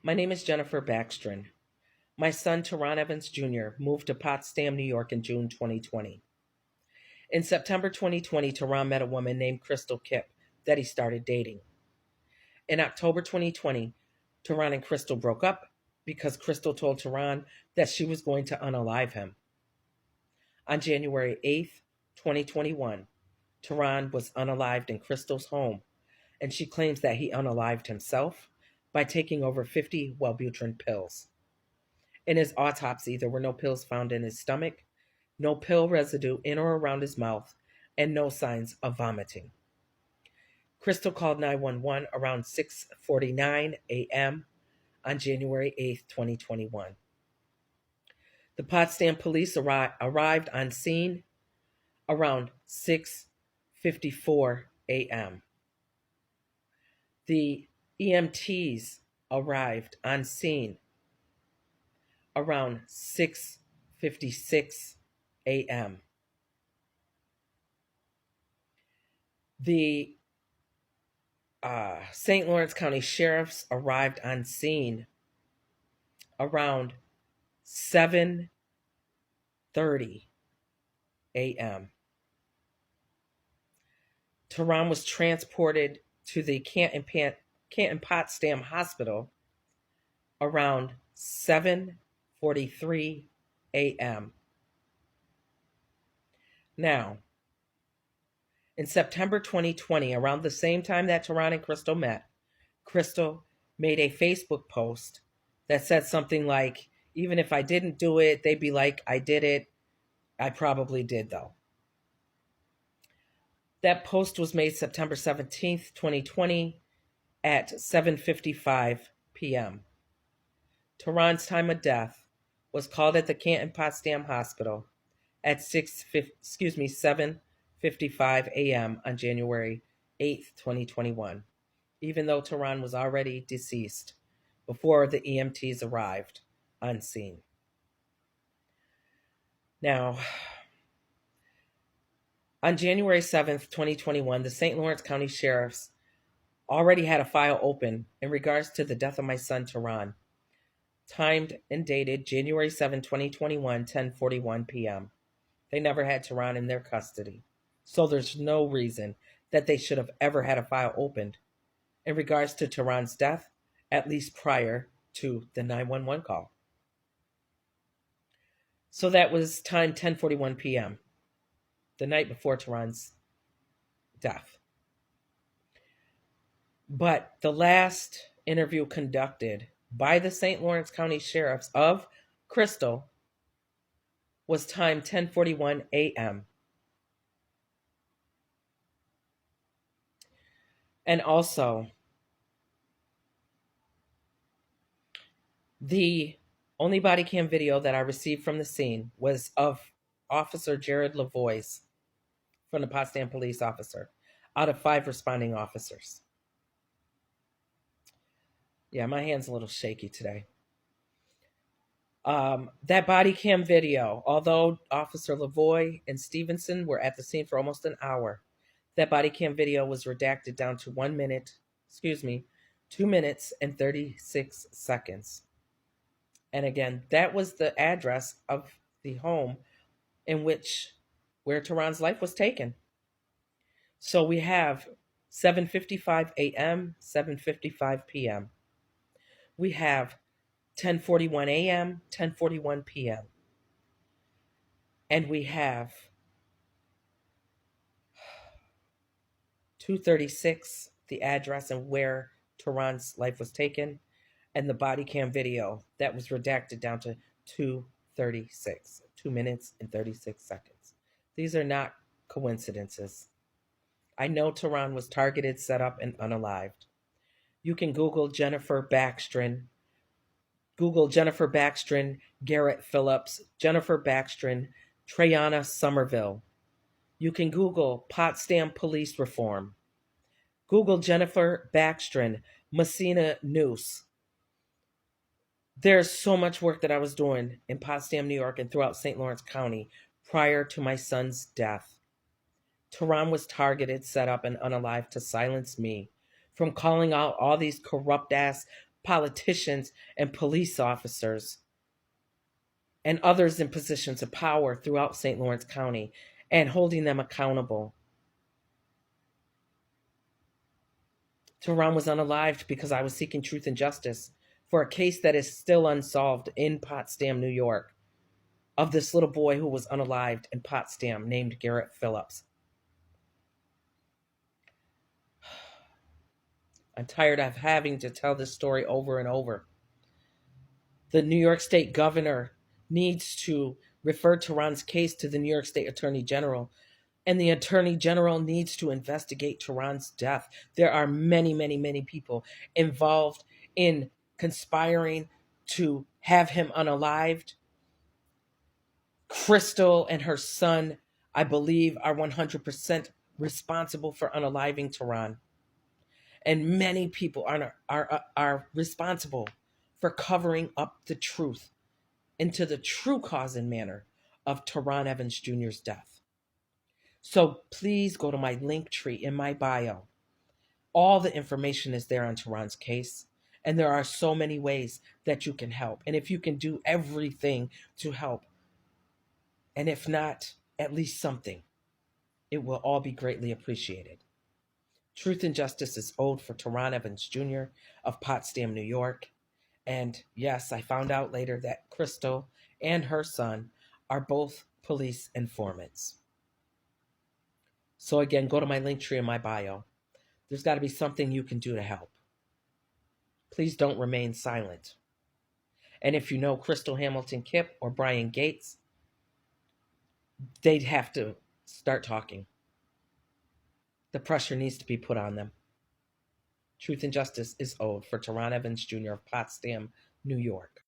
My name is Jennifer Backstrom. My son, Teron Evans Jr., moved to Potsdam, New York in June 2020. In September 2020, Teron met a woman named Crystal Kipp that he started dating. In October 2020, Teron and Crystal broke up because Crystal told Teron that she was going to unalive him. On January 8th, 2021, Teron was unalived in Crystal's home, and she claims that he unalived himself by taking over 50 Wellbutrin pills. In his autopsy, there were no pills found in his stomach, no pill residue in or around his mouth, and no signs of vomiting. Crystal called 911 around 6:49 a.m. on January 8th, 2021. The Potsdam police arrived on scene around 6:54 a.m. The EMTs arrived on scene around 6:56 a.m. The St. Lawrence County Sheriffs arrived on scene around 7:30 a.m. Teron was transported to the Canton Potsdam Hospital around 7:43 a.m. Now, in September 2020, around the same time that Teron and Crystal met, Crystal made a Facebook post that said something like, even if I didn't do it, they'd be like, I did it. I probably did, though. That post was made September 17th, 2020 at 7:55 p.m. Teron's time of death was called at the Canton Potsdam Hospital at 7:55 a.m. on January 8th, 2021, even though Teron was already deceased before the EMTs arrived on scene. Now, on January 7th, 2021, the St. Lawrence County Sheriffs already had a file open in regards to the death of my son, Teron, timed and dated January 7, 2021, 10:41 p.m. They never had Teron in their custody, so there's no reason that they should have ever had a file opened in regards to Teron's death, at least prior to the 911 call. So that was time 10:41 p.m., the night before Teron's death. But the last interview conducted by the St. Lawrence County Sheriffs of Crystal was time 10:41 a.m. And also, the only body cam video that I received from the scene was of Officer Jared Lavoie from the Potsdam police officer out of 5 responding officers. Yeah, my hand's a little shaky today. That body cam video, although Officer Lavoie and Stevenson were at the scene for almost an hour, that body cam video was redacted down to 2 minutes and 36 seconds. And again, that was the address of the home where Teron's life was taken. So we have 7:55 a.m., 7:55 p.m. We have 10:41 a.m., 10:41 p.m. And we have 2:36, the address and where Teron's life was taken, and the body cam video that was redacted down to 2:36, 2 minutes and 36 seconds. These are not coincidences. I know Teron was targeted, set up, and unalived. You can Google Jennifer Backstrom, Garrett Phillips, Jennifer Backstrom, Trayana Somerville. You can Google Potsdam Police Reform. Google Jennifer Backstrom, Messina Noose. There's so much work that I was doing in Potsdam, New York, and throughout St. Lawrence County prior to my son's death. Teron was targeted, set up, and unalived to silence me from calling out all these corrupt-ass politicians and police officers and others in positions of power throughout St. Lawrence County and holding them accountable. Teron was unalived because I was seeking truth and justice for a case that is still unsolved in Potsdam, New York, of this little boy who was unalived in Potsdam named Garrett Phillips. I'm tired of having to tell this story over and over. The New York State governor needs to refer Teron's case to the New York State Attorney General, and the Attorney General needs to investigate Teron's death. There are many, many, many people involved in conspiring to have him unalived. Crystal and her son, I believe, are 100% responsible for unaliving Teron. And many people are responsible for covering up the truth into the true cause and manner of Teron Evans Jr.'s death. So please go to my link tree in my bio. All the information is there on Teron's case, and there are so many ways that you can help. And if you can do everything to help, and if not, at least something, it will all be greatly appreciated. Truth and justice is owed for Teron Evans Jr. of Potsdam, New York. And yes, I found out later that Crystal and her son are both police informants. So again, go to my link tree in my bio. There's got to be something you can do to help. Please don't remain silent. And if you know Crystal Hamilton Kipp or Brian Gates, they'd have to start talking. The pressure needs to be put on them. Truth and justice is owed for Teron Evans Jr. of Potsdam, New York.